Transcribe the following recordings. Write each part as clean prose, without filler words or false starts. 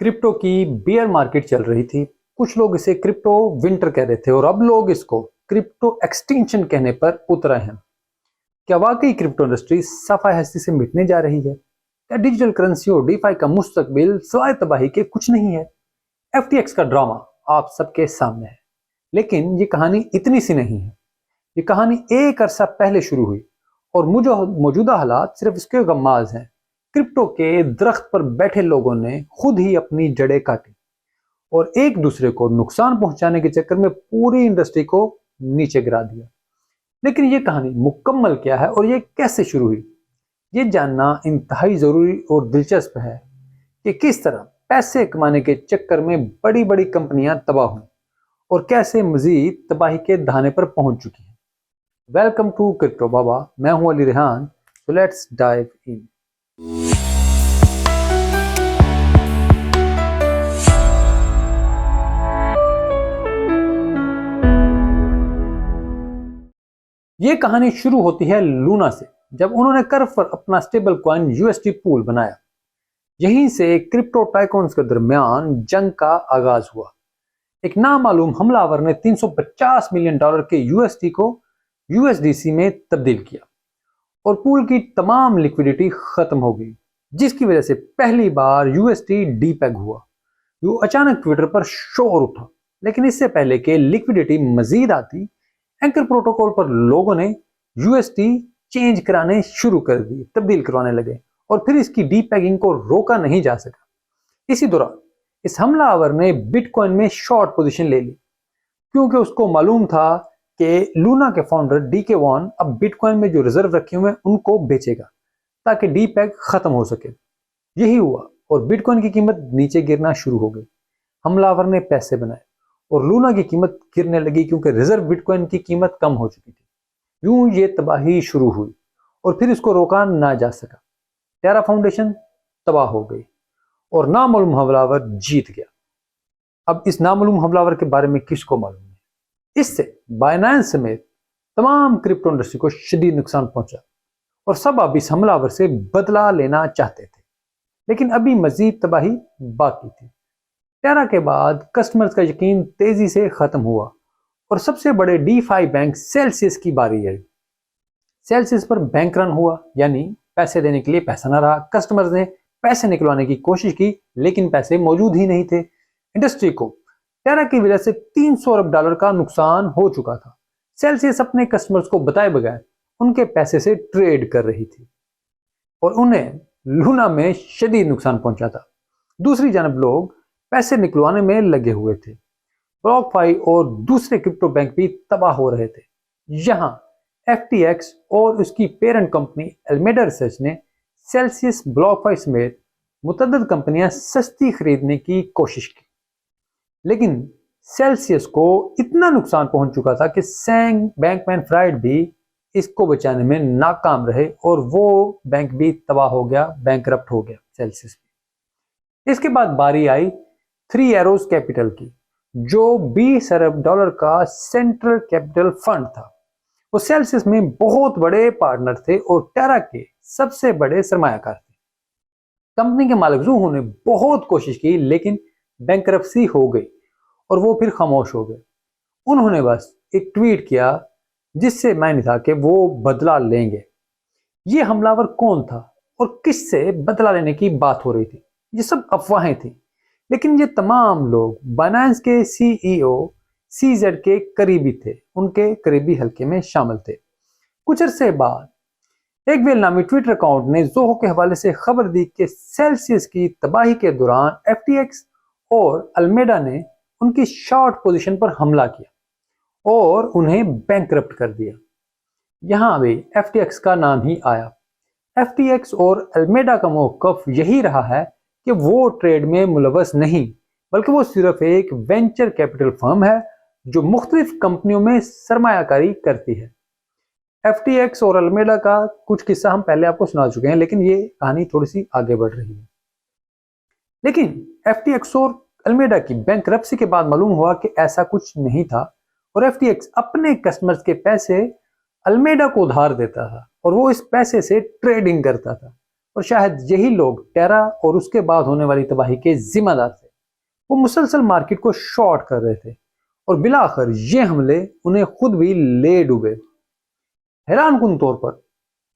Crypto की beer market चल रही थी। कुछ लोग इसे क्रिप्टो विंटर कह रहे थे और अब लोग इसको क्रिप्टो एक्सटिंक्शन कहने पर उतरे हैं। क्या वाकई क्रिप्टो इंडस्ट्री सफाई हस्ती से मिटने जा रही है? क्या डिजिटल करेंसी और डीफाई का मुस्तकबिल सिवाय तबाही के कुछ नहीं है? एफटीएक्स का ड्रामा आप सबके सामने है, लेकिन ये कहानी इतनी सी नहीं है। ये कहानी एक अरसा पहले शुरू हुई और मौजूदा हालात सिर्फ इसके गम्माज हैं। क्रिप्टो के दरख्त पर बैठे लोगों ने खुद ही अपनी जड़ें काटी और एक दूसरे को नुकसान पहुंचाने के चक्कर में पूरी इंडस्ट्री को नीचे गिरा दिया। लेकिन ये कहानी मुकम्मल क्या है और ये कैसे शुरू हुई, ये जानना इंतहाई जरूरी और दिलचस्प है कि किस तरह पैसे कमाने के चक्कर में बड़ी बड़ी कंपनियां तबाह हुई और कैसे मजीद तबाही के दहाने पर पहुंच चुकी हैं। वेलकम टू क्रिप्टो बाबा, मैं हूं Ali Rehan. So let's dive in. ये कहानी शुरू होती है लूना से, जब उन्होंने कर्व पर अपना स्टेबल कॉइन यूएसटी पूल बनाया। यहीं से क्रिप्टो टाइकॉन्स के दरमियान जंग का आगाज हुआ। एक नामालूम हमलावर ने $350 मिलियन के यूएसटी को यूएसडीसी में तब्दील किया और पूल की तमाम लिक्विडिटी खत्म हो गई, जिसकी वजह से पहली बार यूएसटी डीपेग हुआ। यो अचानक ट्विटर पर शोर उठा, लेकिन इससे पहले कि लिक्विडिटी मजीद आती, एंकर प्रोटोकॉल पर लोगों ने यूएसटी चेंज कराने शुरू कर दी, तब्दील करवाने लगे और फिर इसकी डीपेगिंग को रोका नहीं जा सका। इसी दौरान इस हमलावर ने बिटकॉइन में शॉर्ट पोजीशन ले ली, क्योंकि उसको मालूम था कि लूना के फाउंडर डीके वॉन अब बिटकॉइन में जो रिजर्व रखे हुए हैं उनको बेचेगा ताकि डीपेग खत्म हो सके। यही हुआ और बिटकॉइन की कीमत नीचे गिरना शुरू हो गई। हमलावर ने पैसे बनाए और लूना की कीमत गिरने लगी, क्योंकि रिजर्व बिटकॉइन की कीमत कम हो चुकी थी। यूं ये तबाही शुरू हुई और फिर इसको रोका ना जा सका। टेरा फाउंडेशन तबाह हो गई और नामालूम हमलावर जीत गया। अब इस नामालूम हमलावर के बारे में किसको मालूम है? इससे बाइनेंस समेत तमाम क्रिप्टो इंडस्ट्री को शदीद नुकसान पहुंचा और सब अब इस हमलावर से बदला लेना चाहते थे। लेकिन अभी मजीद तबाही बाकी थी। टेरा के बाद कस्टमर्स का यकीन तेजी से खत्म हुआ और सबसे बड़े डीफाई बैंक सेल्सियस की बारी आई। सेल्सियस पर बैंक रन हुआ, यानी पैसे देने के लिए पैसा ना रहा। कस्टमर्स ने पैसे निकलवाने की कोशिश की, लेकिन पैसे मौजूद ही नहीं थे। इंडस्ट्री को टेरा की वजह से $300 अरब का नुकसान हो चुका था। सेल्सियस अपने कस्टमर्स को बताए बगैर उनके पैसे से ट्रेड कर रही थी और उन्हें लूना में शदीद नुकसान पहुंचा था। दूसरी जानब लोग पैसे निकलवाने में लगे हुए थे। ब्लॉकफाई और दूसरे क्रिप्टो बैंक भी तबाह हो रहे थे। यहां एफटीएक्स और उसकी पेरेंट कंपनी अल्मेडा रिसर्च ने सेल्सियस, ब्लॉकफाई समेत मुतअद्दिद कंपनियां सस्ती खरीदने की कोशिश की, लेकिन सेल्सियस को इतना नुकसान पहुंच चुका था कि सैंग बैंकमैन फ्राइड भी इसको बचाने में नाकाम रहे और वो बैंक भी तबाह हो गया, बैंकरप्ट हो गया सेल्सियस भी। इसके बाद बारी आई थ्री एरोज कैपिटल की, जो $20 अरब का सेंट्रल कैपिटल फंड था। वो सेल्सियस में बहुत बड़े पार्टनर थे और टेरा के सबसे बड़े सरमायाकार थे। कंपनी के मालिक ज़ूहो ने बहुत कोशिश की, लेकिन बैंकरप्सी हो गई और वो फिर खामोश हो गए। उन्होंने बस एक ट्वीट किया जिससे मायने था कि वो बदला लेंगे। ये हमलावर कौन था और किससे बदला लेने की बात हो रही थी? ये सब अफवाहें थी, लेकिन ये तमाम लोग बाइनेंस के सीईओ सीजेड के करीबी थे, उनके करीबी हल्के में शामिल थे। कुछ अरसे बाद एक वेल नामी ट्विटर अकाउंट ने ज़ोहो के हवाले से खबर दी कि सेल्सियस की तबाही के दौरान एफटीएक्स और अल्मेडा ने उनकी शॉर्ट पोजीशन पर हमला किया और उन्हें बैंकरप्ट कर दिया। यहां भी एफटीएक्स का नाम ही आया। एफटीएक्स और अल्मेडा का मौक़िफ़ यही रहा है कि वो ट्रेड में मुलव्वस नहीं, बल्कि वो सिर्फ एक वेंचर कैपिटल फर्म है जो मुख्तलिफ कंपनियों में सरमायाकारी करती है। एफटीएक्स और अल्मेडा का कुछ किस्सा हम पहले आपको सुना चुके हैं, लेकिन ये कहानी थोड़ी सी आगे बढ़ रही है। लेकिन एफटीएक्स और अल्मेडा की बैंकरप्सी के बाद मालूम हुआ कि ऐसा कुछ नहीं था और एफटीएक्स अपने कस्टमर्स के पैसे अल्मेडा को उधार देता था और वो इस पैसे से ट्रेडिंग करता था। اور شاید یہی لوگ ٹیرا اور اس کے بعد ہونے والی تباہی کے ذمہ دار تھے۔ وہ مسلسل مارکیٹ کو شارٹ کر رہے تھے اور بالآخر یہ حملے انہیں خود بھی لے ڈوبے۔ حیران کن طور پر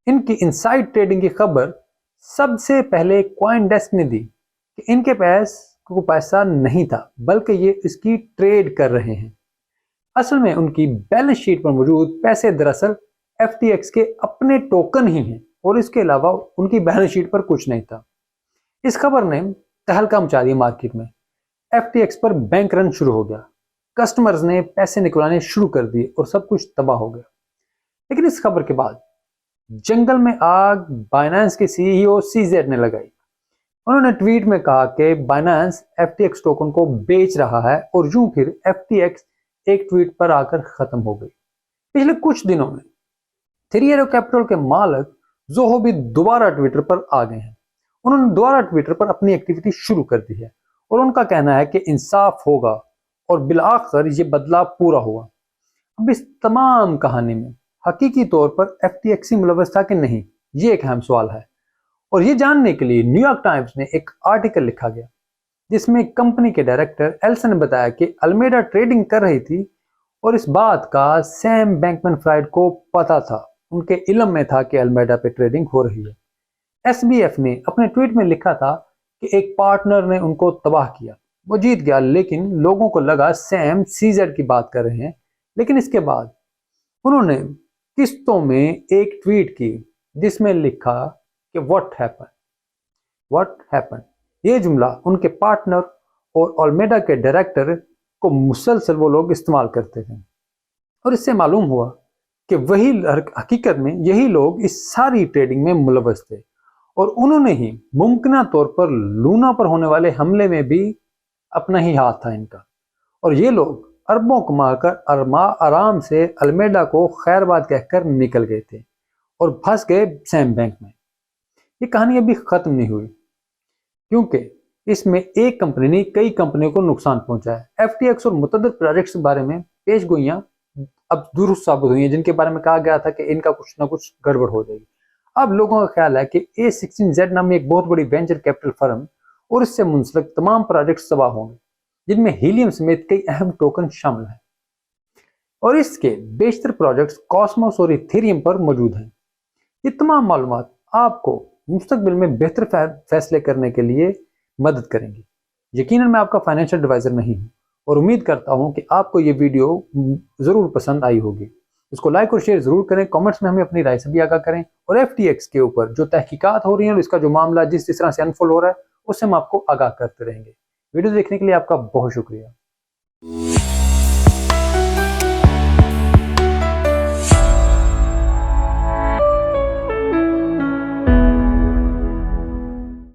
ان کی انسائڈ ٹریڈنگ کی خبر سب سے پہلے کوائن ڈیسک نے دی کہ ان کے پاس کو پیسہ نہیں تھا بلکہ یہ اس کی ٹریڈ کر رہے ہیں۔ اصل میں ان کی بیلنس شیٹ پر موجود پیسے دراصل FTX کے اپنے ٹوکن ہی ہیں اور اس کے علاوہ ان کی بیلنس شیٹ پر کچھ نہیں تھا۔ اس خبر نے تہلکہ مچا دیا مارکیٹ میں۔ FTX پر بینک رن شروع ہو گیا، کسٹمرز نے پیسے نکلانے شروع کر دیے اور سب کچھ تباہ ہو گیا۔ لیکن اس خبر کے بعد جنگل میں آگ بائنانس کے CEO CZ نے لگائی۔ انہوں نے ٹویٹ میں کہا کہ بائنانس FTX ٹوکن کو بیچ رہا ہے اور یوں پھر FTX ایک ٹویٹ پر آ کر ختم ہو گئی۔ پچھلے کچھ دنوں میں 3 Arrow Capital کے مالک زوہو بھی دوبارہ ٹویٹر پر آ گئے ہیں۔ انہوں نے دوبارہ ٹویٹر پر اپنی ایکٹیویٹی شروع کر دی ہے اور ان کا کہنا ہے کہ انصاف ہوگا اور بالآخر یہ بدلہ پورا ہوا۔ اب اس تمام کہانی میں حقیقی طور پر FTX ہی ملوث تھا کہ نہیں، یہ ایک اہم سوال ہے، اور یہ جاننے کے لیے نیو یارک ٹائمز نے ایک آرٹیکل لکھا گیا جس میں کمپنی کے ڈائریکٹر ایلسن نے بتایا کہ المیڈا ٹریڈنگ کر رہی تھی اور اس بات کا سیم بینکمن فرائیڈ کو پتا تھا، ان کے علم میں تھا کہ المیڈا پہ ٹریڈنگ ہو رہی ہے۔ SBF نے اپنے ٹویٹ میں لکھا تھا کہ ایک پارٹنر نے ان کو تباہ کیا، وہ جیت گیا، لیکن لوگوں کو لگا سیم CZ کی بات کر رہے ہیں۔ لیکن اس کے بعد انہوں نے قسطوں میں ایک ٹویٹ کی جس میں لکھا کہ what happened۔ یہ جملہ ان کے پارٹنر اور المیڈا کے ڈائریکٹر کو مسلسل وہ لوگ استعمال کرتے تھے، اور اس سے معلوم ہوا کہ وہی حقیقت میں یہی لوگ اس ساری ٹریڈنگ میں ملوث تھے، اور انہوں نے ہی ممکنہ طور پر لونا پر ہونے والے حملے میں بھی اپنا ہی ہاتھ تھا ان کا، اور یہ لوگ اربوں کما کر آرام سے المیڈا کو خیر بات کہہ کر نکل گئے تھے اور پھنس گئے سیم بینک میں۔ یہ کہانی ابھی ختم نہیں ہوئی، کیونکہ اس میں ایک کمپنی نے کئی کمپنیوں کو نقصان پہنچا ہے۔ FTX اور متعدد پروجیکٹس کے بارے میں پیش گوئیاں اب درست ثابت ہوئی ہیں جن کے بارے میں کہا گیا تھا کہ ان کا کچھ نہ کچھ گڑبڑ ہو جائے گی۔ اب لوگوں کا خیال ہے کہ A16Z نامی ایک بہت بڑی وینچر کیپٹل فرم اور اس سے منسلک تمام پروجیکٹس تباہ ہوں گے، جن میں ہیلیم سمیت کئی اہم ٹوکن شامل ہیں، اور اس کے بیشتر پروجیکٹس کاسموس اور ایتھیریم پر موجود ہیں۔ یہ تمام معلومات آپ کو مستقبل میں بہتر فیصلے کرنے کے لیے مدد کریں گی۔ یقیناً میں آپ کا فائنینشیل ایڈوائزر نہیں ہوں، اور امید کرتا ہوں کہ آپ کو یہ ویڈیو ضرور پسند آئی ہوگی۔ اس کو لائک اور شیئر ضرور کریں، کامنٹس میں ہمیں اپنی رائے سے بھی آگاہ کریں، اور FTX کے اوپر جو تحقیقات ہو رہی ہیں اور اس کا جو معاملہ جس طرح سے انفول ہو رہا ہے اس سے ہم آپ کو آگاہ کرتے رہیں گے۔ ویڈیو دیکھنے کے لیے آپ کا بہت شکریہ۔